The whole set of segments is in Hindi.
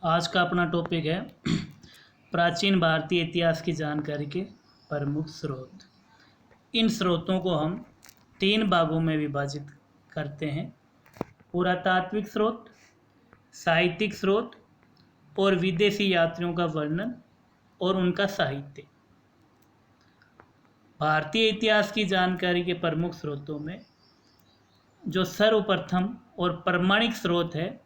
आज का अपना टॉपिक है प्राचीन भारतीय इतिहास की जानकारी के प्रमुख स्रोत। इन स्रोतों को हम 3 भागों में विभाजित करते हैं: पुरातात्विक स्रोत, साहित्यिक स्रोत और विदेशी यात्रियों का वर्णन और उनका साहित्य। भारतीय इतिहास की जानकारी के प्रमुख स्रोतों में जो सर्वप्रथम और प्रमाणिक स्रोत है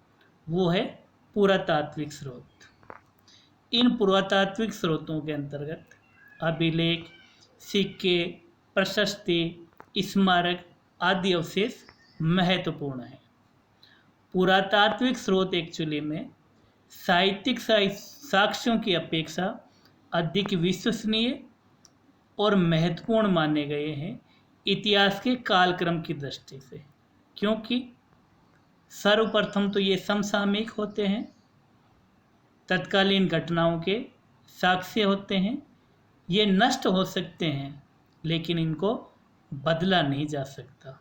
वो है पुरातात्विक स्रोत। इन पुरातात्विक स्रोतों के अंतर्गत अभिलेख, सिक्के, प्रशस्ति, स्मारक आदि अवशेष महत्वपूर्ण हैं। पुरातात्विक स्रोत एक्चुअली में साहित्यिक साक्ष्यों की अपेक्षा अधिक विश्वसनीय और महत्वपूर्ण माने गए हैं इतिहास के कालक्रम की दृष्टि से, क्योंकि सर्वप्रथम तो ये समसामयिक होते हैं, तत्कालीन घटनाओं के साक्ष्य होते हैं। ये नष्ट हो सकते हैं लेकिन इनको बदला नहीं जा सकता।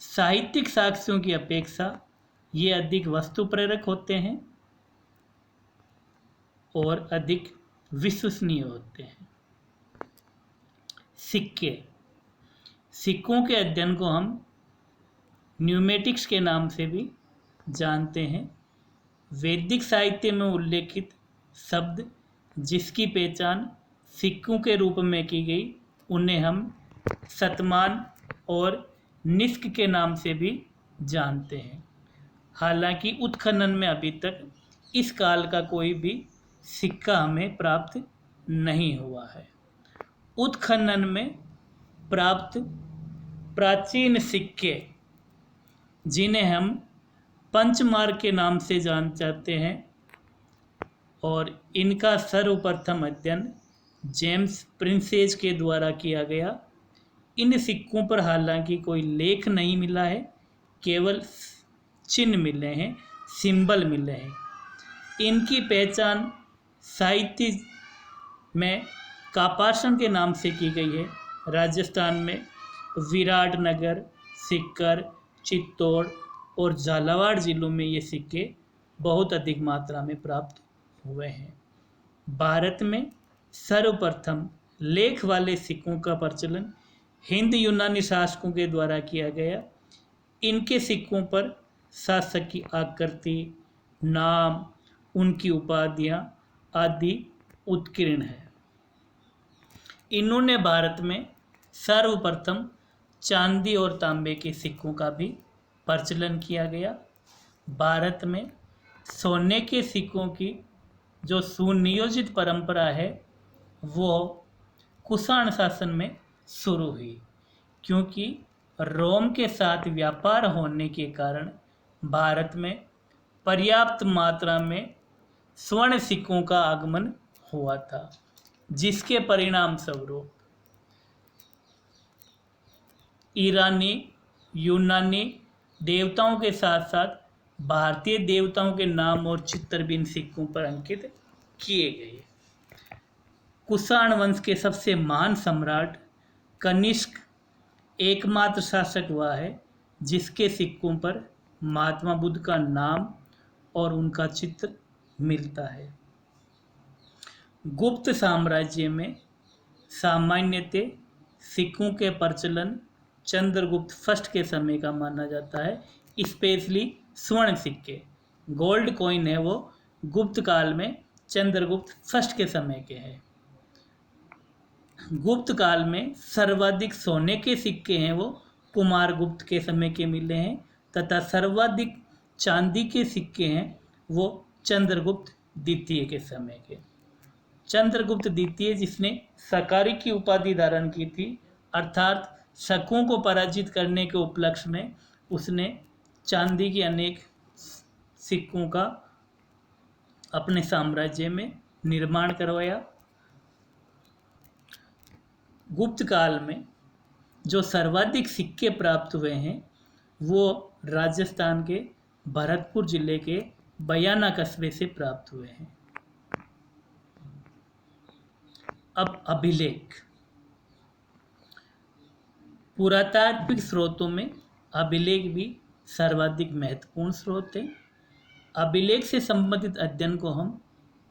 साहित्यिक साक्ष्यों की अपेक्षा ये अधिक वस्तु प्रेरक होते हैं और अधिक विश्वसनीय होते हैं। सिक्कों के अध्ययन को हम न्यूमेटिक्स के नाम से भी जानते हैं। वैदिक साहित्य में उल्लेखित शब्द जिसकी पहचान सिक्कों के रूप में की गई उन्हें हम शतमान और निष्क के नाम से भी जानते हैं। हालांकि उत्खनन में अभी तक इस काल का कोई भी सिक्का हमें प्राप्त नहीं हुआ है। उत्खनन में प्राप्त प्राचीन सिक्के जिन्हें हम पंचमार्क के नाम से जाते हैं और इनका सर्वप्रथम अध्ययन जेम्स प्रिंसेज के द्वारा किया गया। इन सिक्कों पर हालांकि कोई लेख नहीं मिला है, केवल चिन्ह मिले हैं, सिंबल मिले हैं। इनकी पहचान साहित्य में कापासन के नाम से की गई है। राजस्थान में विराटनगर, सीकर, चित्तौड़ और झालावाड़ जिलों में ये सिक्के बहुत अधिक मात्रा में प्राप्त हुए हैं। भारत में सर्वप्रथम लेख वाले सिक्कों का प्रचलन हिंद यूनानी शासकों के द्वारा किया गया। इनके सिक्कों पर शासक की आकृति, नाम, उनकी उपाधियां आदि उत्कीर्ण है। इन्होंने भारत में सर्वप्रथम चांदी और तांबे के सिक्कों का भी प्रचलन किया गया। भारत में सोने के सिक्कों की जो सुनियोजित परंपरा है वो कुषाण शासन में शुरू हुई, क्योंकि रोम के साथ व्यापार होने के कारण भारत में पर्याप्त मात्रा में स्वर्ण सिक्कों का आगमन हुआ था, जिसके परिणाम स्वरूप ईरानी, यूनानी देवताओं के साथ साथ भारतीय देवताओं के नाम और चित्र भी इन सिक्कों पर अंकित किए गए। कुषाण वंश के सबसे महान सम्राट कनिष्क एकमात्र शासक हुआ है जिसके सिक्कों पर महात्मा बुद्ध का नाम और उनका चित्र मिलता है। गुप्त साम्राज्य में सामान्यतः सिक्कों के प्रचलन चंद्रगुप्त फर्स्ट के समय का माना जाता है। स्पेशली स्वर्ण सिक्के, गोल्ड कॉइन है वो गुप्त काल में चंद्रगुप्त फर्स्ट के समय के हैं। गुप्त काल में सर्वाधिक सोने के सिक्के हैं वो कुमार गुप्त के समय के मिले हैं, तथा सर्वाधिक चांदी के सिक्के हैं वो चंद्रगुप्त द्वितीय के समय के। चंद्रगुप्त द्वितीय जिसने सकारी की उपाधि धारण की थी, अर्थात शकों को पराजित करने के उपलक्ष्य में उसने चांदी के अनेक सिक्कों का अपने साम्राज्य में निर्माण करवाया। गुप्त काल में जो सर्वाधिक सिक्के प्राप्त हुए हैं वो राजस्थान के भरतपुर जिले के बयाना कस्बे से प्राप्त हुए हैं। अब अभिलेख। पुरातात्विक स्रोतों में अभिलेख भी सर्वाधिक महत्वपूर्ण स्रोत है। अभिलेख से संबंधित अध्ययन को हम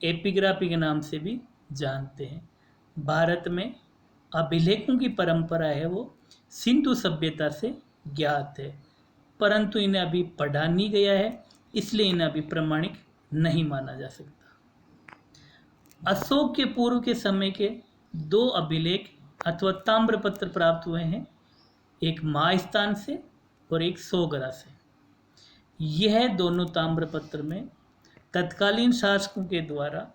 एपिग्राफी के नाम से भी जानते हैं। भारत में अभिलेखों की परंपरा है वो सिंधु सभ्यता से ज्ञात है, परंतु इन्हें अभी पढ़ा नहीं गया है, इसलिए इन्हें अभी प्रमाणिक नहीं माना जा सकता। अशोक के पूर्व के समय के 2 अभिलेख अथवा ताम्रपत्र प्राप्त हुए हैं, एक महास्थान से और एक सोगरा से। यह दोनों ताम्रपत्र में तत्कालीन शासकों के द्वारा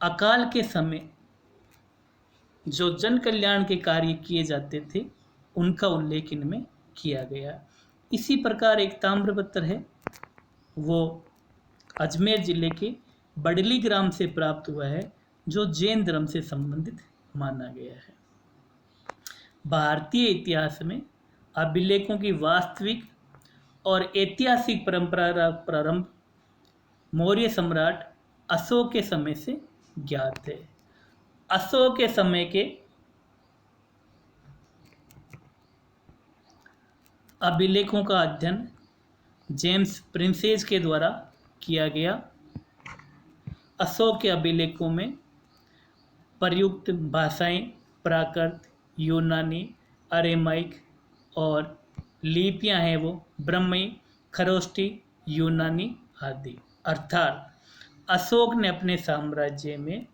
अकाल के समय जो जन कल्याण के कार्य किए जाते थे उनका उल्लेख इनमें किया गया। इसी प्रकार एक ताम्रपत्र है वो अजमेर जिले के बडली ग्राम से प्राप्त हुआ है, जो जैन धर्म से संबंधित माना गया है। भारतीय इतिहास में अभिलेखों की वास्तविक और ऐतिहासिक परंपरा का प्रारंभ मौर्य सम्राट अशोक के समय से ज्ञात है। अशोक के समय के अभिलेखों का अध्ययन जेम्स प्रिंसेस के द्वारा किया गया। अशोक के अभिलेखों में प्रयुक्त भाषाएं प्राकृत, यूनानी, अरेमाइक और लिपियां हैं वो ब्रह्मी, खरोष्टी, यूनानी आदि। अर्थात अशोक ने अपने साम्राज्य में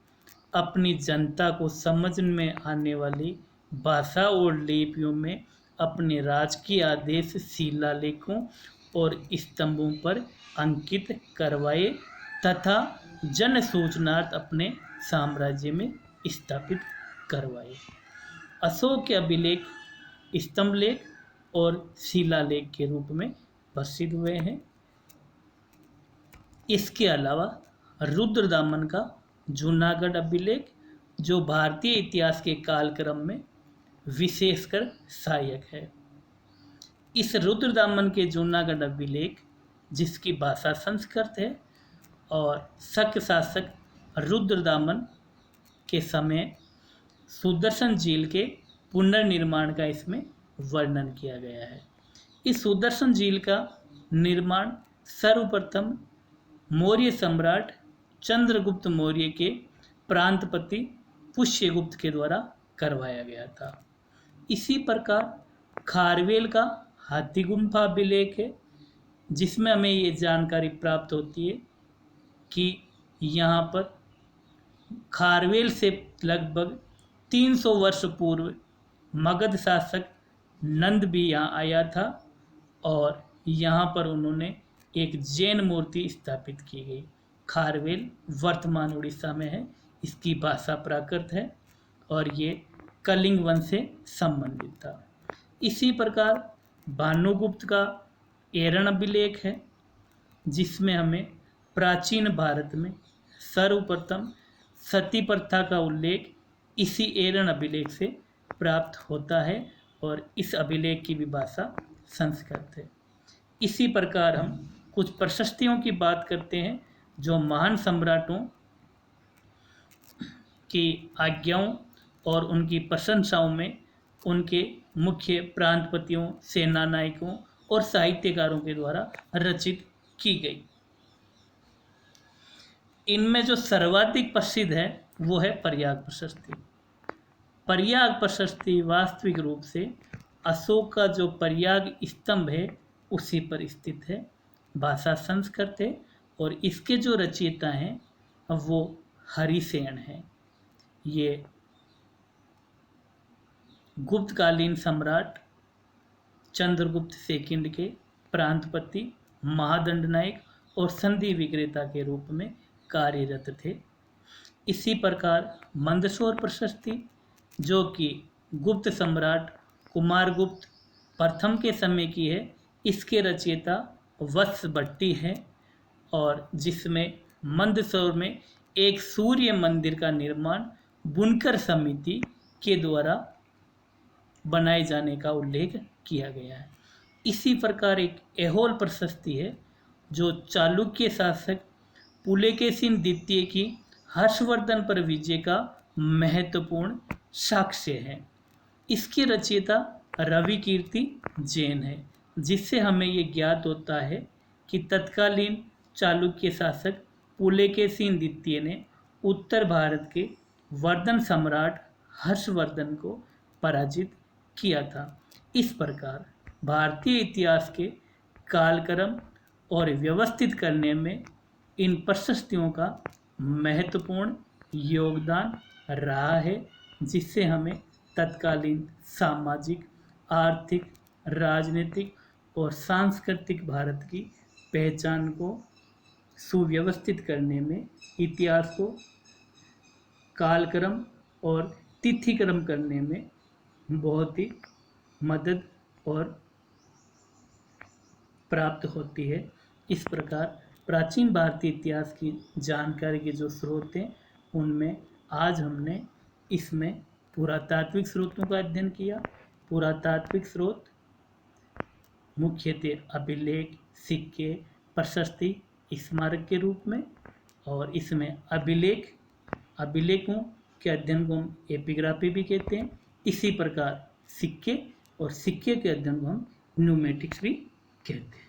अपनी जनता को समझ में आने वाली भाषा और लिपियों में अपने राजकीय आदेश शिलालेखों और स्तंभों पर अंकित करवाए तथा जन सूचनार्थ अपने साम्राज्य में स्थापित करवाए। अशोक के अभिलेख स्तंभ लेख और शिलालेख के रूप में प्रसिद्ध हुए हैं। इसके अलावा रुद्रदामन का जूनागढ़ अभिलेख, जो भारतीय इतिहास के कालक्रम में विशेषकर सहायक है। इस रुद्रदामन के जूनागढ़ अभिलेख, जिसकी भाषा संस्कृत है और शक शासक रुद्रदामन के समय सुदर्शन झील के पुनर्निर्माण का इसमें वर्णन किया गया है। इस सुदर्शन झील का निर्माण सर्वप्रथम मौर्य सम्राट चंद्रगुप्त मौर्य के प्रांतपति पुष्यगुप्त के द्वारा करवाया गया था। इसी प्रकार खारवेल का हाथी गुम्फा अभिलेख है, जिसमें हमें ये जानकारी प्राप्त होती है कि यहाँ पर खारवेल से लगभग 300 वर्ष पूर्व मगध शासक नंद भी यहाँ आया था और यहाँ पर उन्होंने एक जैन मूर्ति स्थापित की गई। खारवेल वर्तमान उड़ीसा में है, इसकी भाषा प्राकृत है और ये कलिंग वंश से संबंधित था। इसी प्रकार भानुगुप्त का एरण अभिलेख है, जिसमें हमें प्राचीन भारत में सर्वप्रथम सती प्रथा का उल्लेख इसी एरण अभिलेख से प्राप्त होता है और इस अभिलेख की भी भाषा संस्कृत है। इसी प्रकार हम कुछ प्रशस्तियों की बात करते हैं, जो महान सम्राटों की आज्ञाओं और उनकी प्रशंसाओं में उनके मुख्य प्रांतपतियों, सेनानायकों और साहित्यकारों के द्वारा रचित की गई। इनमें जो सर्वाधिक प्रसिद्ध है वो है प्रयाग प्रशस्ति। प्रयाग प्रशस्ति वास्तविक रूप से अशोक का जो प्रयाग स्तंभ है उसी पर स्थित है। भाषा संस्कृत है और इसके जो रचयिता हैं वो हरिसेन हैं। ये गुप्तकालीन सम्राट चंद्रगुप्त सेकंड के प्रांतपति, महादंड नायक और संधि विक्रेता के रूप में कार्यरत थे। इसी प्रकार मंदसौर प्रशस्ति, जो कि गुप्त सम्राट कुमारगुप्त प्रथम के समय की है, इसके रचयिता वत्स भट्टी हैं और जिसमें मंदसौर में एक सूर्य मंदिर का निर्माण बुनकर समिति के द्वारा बनाए जाने का उल्लेख किया गया है। इसी प्रकार एक ऐहोल प्रशस्ति है, जो चालुक्य शासक पुलकेशिन द्वितीय की हर्षवर्धन पर विजय का महत्वपूर्ण साक्ष्य है। इसकी रचयिता रवि कीर्ति जैन है, जिससे हमें ये ज्ञात होता है कि तत्कालीन चालुक्य शासक पुलकेशिन द्वितीय ने उत्तर भारत के वर्धन सम्राट हर्षवर्धन को पराजित किया था। इस प्रकार भारतीय इतिहास के कालक्रम और व्यवस्थित करने में इन प्रशस्तियों का महत्वपूर्ण योगदान रहा है, जिससे हमें तत्कालीन सामाजिक, आर्थिक, राजनीतिक और सांस्कृतिक भारत की पहचान को सुव्यवस्थित करने में, इतिहास को कालक्रम और तिथिक्रम करने में बहुत ही मदद और प्राप्त होती है। इस प्रकार प्राचीन भारतीय इतिहास की जानकारी के जो स्रोत हैं उनमें आज हमने इसमें पुरातात्विक स्रोतों का अध्ययन किया। पुरातात्विक स्रोत मुख्यतः अभिलेख, सिक्के, प्रशस्ति, स्मारक के रूप में, और इसमें अभिलेखों के अध्ययन को हम एपिग्राफी भी कहते हैं। इसी प्रकार सिक्के और सिक्के के अध्ययन को हम न्यूमेटिक्स भी कहते हैं।